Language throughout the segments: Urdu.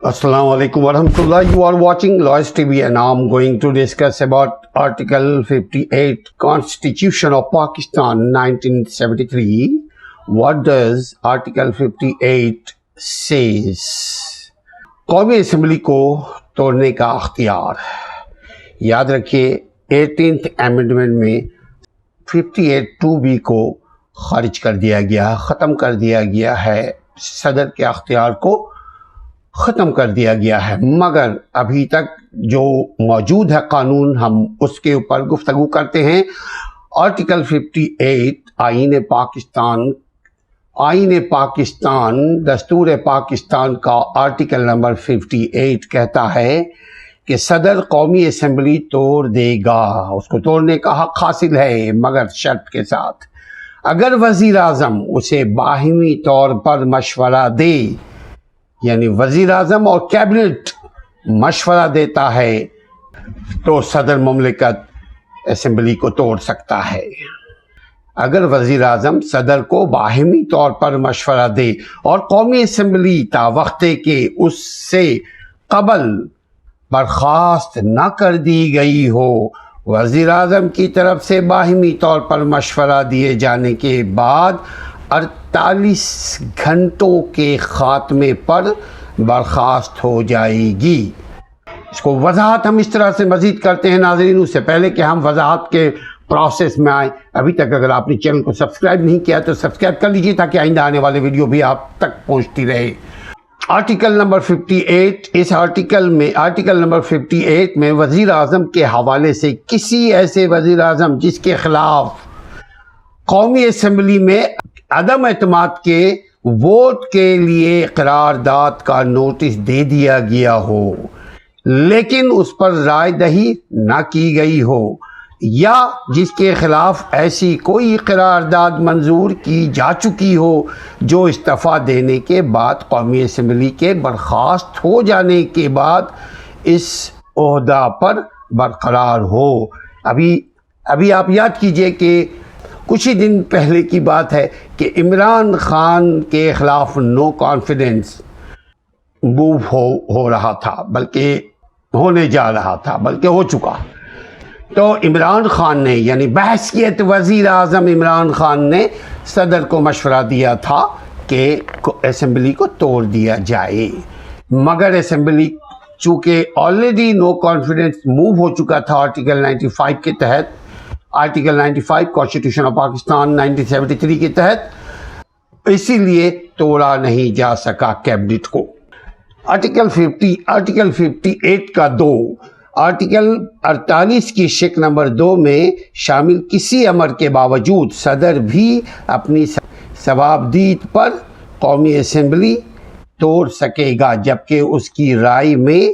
Assalamu alaikum warahmatullah. You are watching Lawyers TV and I'm going to discuss about Article 58 Constitution of Pakistan 1973. What does Article 58 says? قومی اسمبلی کو توڑنے کا اختیار. یاد رکھیے 18th امینڈمنٹ میں 58(2)B کو خارج کر دیا گیا، ختم کر دیا گیا ہے، صدر کے اختیار کو ختم کر دیا گیا ہے، مگر ابھی تک جو موجود ہے قانون ہم اس کے اوپر گفتگو کرتے ہیں۔ آرٹیکل 58 آئین پاکستان دستور پاکستان کا آرٹیکل نمبر 58 کہتا ہے کہ صدر قومی اسمبلی توڑ دے گا، اس کو توڑنے کا حق حاصل ہے، مگر شرط کے ساتھ اگر وزیر اعظم اسے باہمی طور پر مشورہ دے، یعنی وزیر اعظم اور کیبنٹ مشورہ دیتا ہے تو صدر مملکت اسمبلی کو توڑ سکتا ہے۔ اگر وزیر اعظم صدر کو باہمی طور پر مشورہ دے اور قومی اسمبلی تا وقتے کے اس سے قبل برخاست نہ کر دی گئی ہو، وزیر اعظم کی طرف سے باہمی طور پر مشورہ دیے جانے کے بعد 48 گھنٹوں کے خاتمے پر برخاست ہو جائے گی۔ اس کو وضاحت ہم اس طرح سے مزید کرتے ہیں ناظرین، اس سے پہلے کہ ہم وضاحت کے پروسیس میں آئیں، ابھی تک اگر آپ نے چینل کو سبسکرائب نہیں کیا تو سبسکرائب کر لیجئے تاکہ آئندہ آنے والے ویڈیو بھی آپ تک پہنچتی رہے۔ آرٹیکل نمبر 58، اس آرٹیکل نمبر 58 میں وزیر اعظم کے حوالے سے کسی ایسے وزیر اعظم جس کے خلاف قومی اسمبلی میں عدم اعتماد کے ووٹ کے لیے قرارداد کا نوٹس دے دیا گیا ہو لیکن اس پر رائے دہی نہ کی گئی ہو، یا جس کے خلاف ایسی کوئی قرارداد منظور کی جا چکی ہو جو استعفیٰ دینے کے بعد قومی اسمبلی کے برخاست ہو جانے کے بعد اس عہدہ پر برقرار ہو۔ ابھی آپ یاد کیجئے کہ کچھ ہی دن پہلے کی بات ہے کہ عمران خان کے خلاف نو کانفیڈنس موو ہو رہا تھا، بلکہ ہونے جا رہا تھا، بلکہ ہو چکا۔ تو عمران خان نے، یعنی بحیثیت وزیر اعظم عمران خان نے صدر کو مشورہ دیا تھا کہ اسمبلی کو توڑ دیا جائے، مگر اسمبلی چونکہ آلریڈی نو کانفیڈنس موو ہو چکا تھا آرٹیکل 95 کے تحت، آرٹیکل 95 کانسٹیٹیوشن آف پاکستان 1973 کے تحت، اسی لیے توڑا نہیں جا سکا کیبنٹ کو۔ آرٹیکل 58 کا 2، آرٹیکل 48 کی شق نمبر 2 میں شامل کسی امر کے باوجود صدر بھی اپنی صوابدید پر قومی اسمبلی توڑ سکے گا، جبکہ اس کی رائے میں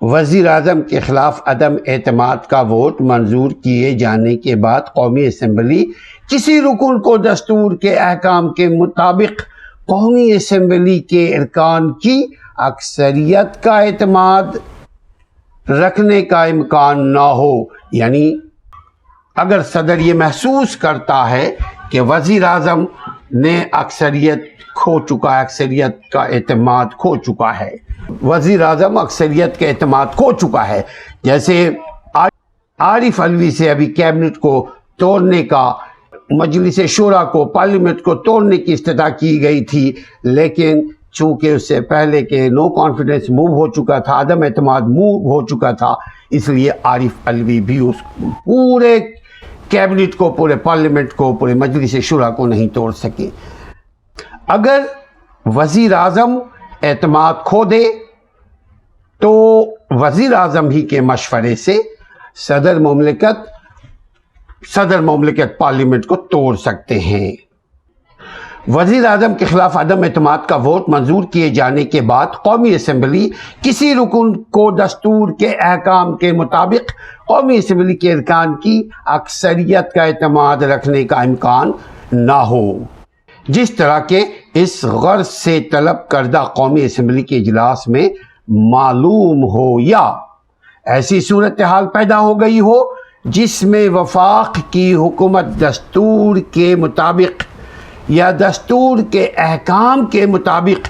وزیر اعظم کے خلاف عدم اعتماد کا ووٹ منظور کیے جانے کے بعد قومی اسمبلی کسی رکن کو دستور کے احکام کے مطابق قومی اسمبلی کے ارکان کی اکثریت کا اعتماد رکھنے کا امکان نہ ہو۔ یعنی اگر صدر یہ محسوس کرتا ہے کہ وزیر اعظم نے اکثریت کا اعتماد کھو چکا ہے، وزیر اعظم اکثریت کے اعتماد کھو چکا ہے، جیسے عارف علوی سے ابھی کیبنٹ کو توڑنے کا، مجلس شورا کو، پارلیمنٹ کو توڑنے کی استدعا کی گئی تھی، لیکن چونکہ اس سے پہلے کہ نو کانفیڈنس موو ہو چکا تھا، عدم اعتماد موو ہو چکا تھا، اس لیے عارف علوی بھی اس پورے کیبنٹ کو، پورے پارلیمنٹ کو، پورے مجلس شورا کو نہیں توڑ سکے۔ اگر وزیر اعظم اعتماد کھو دے تو وزیر اعظم ہی کے مشورے سے صدر مملکت پارلیمنٹ کو توڑ سکتے ہیں۔ وزیر اعظم کے خلاف عدم اعتماد کا ووٹ منظور کیے جانے کے بعد قومی اسمبلی کسی رکن کو دستور کے احکام کے مطابق قومی اسمبلی کے ارکان کی اکثریت کا اعتماد رکھنے کا امکان نہ ہو، جس طرح کہ اس غرض سے طلب کردہ قومی اسمبلی کے اجلاس میں معلوم ہو، یا ایسی صورتحال پیدا ہو گئی ہو جس میں وفاق کی حکومت دستور کے مطابق یا دستور کے احکام کے مطابق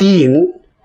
3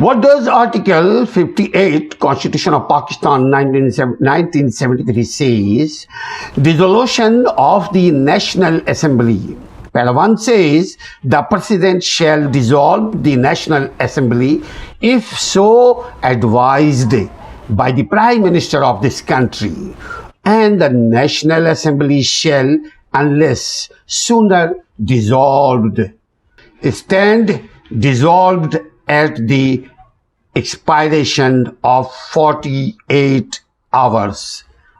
What does Article 58 Constitution of Pakistan 1973 says? Dissolution of the National Assembly. Para 1 says, the President shall dissolve the National Assembly if so advised by the Prime Minister of this country, and the National Assembly shall, unless sooner dissolved, stand dissolved at the expiration of 48 hours,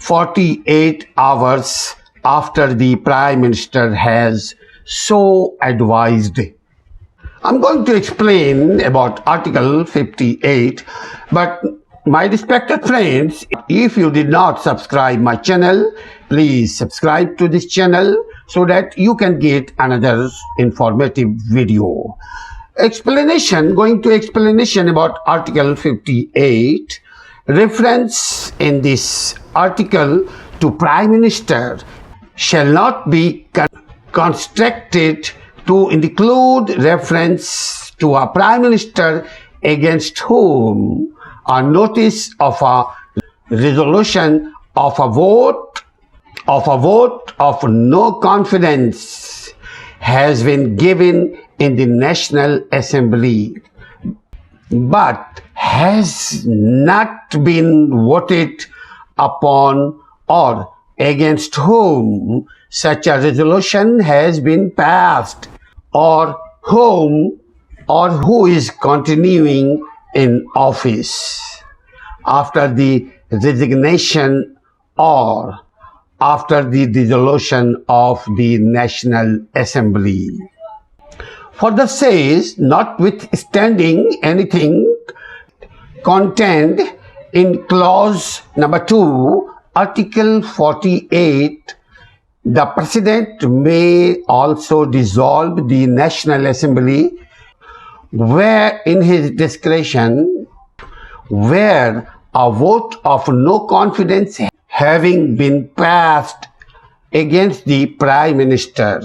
48 hours after the Prime Minister has so advised. I'm going to explain about Article 58, but my respected friends, if you did not subscribe my channel, please subscribe to this channel so that you can get another informative video. Going to explanation about Article 58. Reference in this article to Prime Minister shall not be constructed to include reference to a Prime Minister against whom a notice of a resolution of a vote of no confidence has been given in the National Assembly, but has not been voted upon, or against whom such a resolution has been passed, or who is continuing in office after the resignation or after the dissolution of the National Assembly. Further says, notwithstanding anything contained in clause number 2, Article 48, the President may also dissolve the National Assembly where in his discretion, where a vote of no confidence having been passed against the Prime Minister,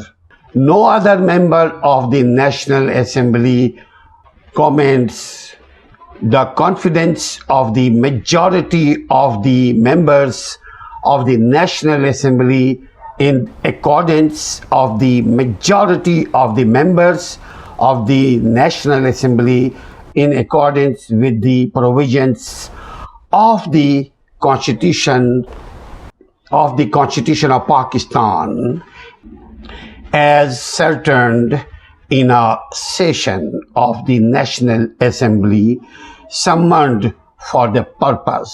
no other member of the National Assembly commends the confidence of the majority of the members of the National Assembly in accordance of the majority of the members of the National Assembly in accordance with the provisions of the Constitution of Pakistan as ascertained in a session of the National Assembly summoned for the purpose.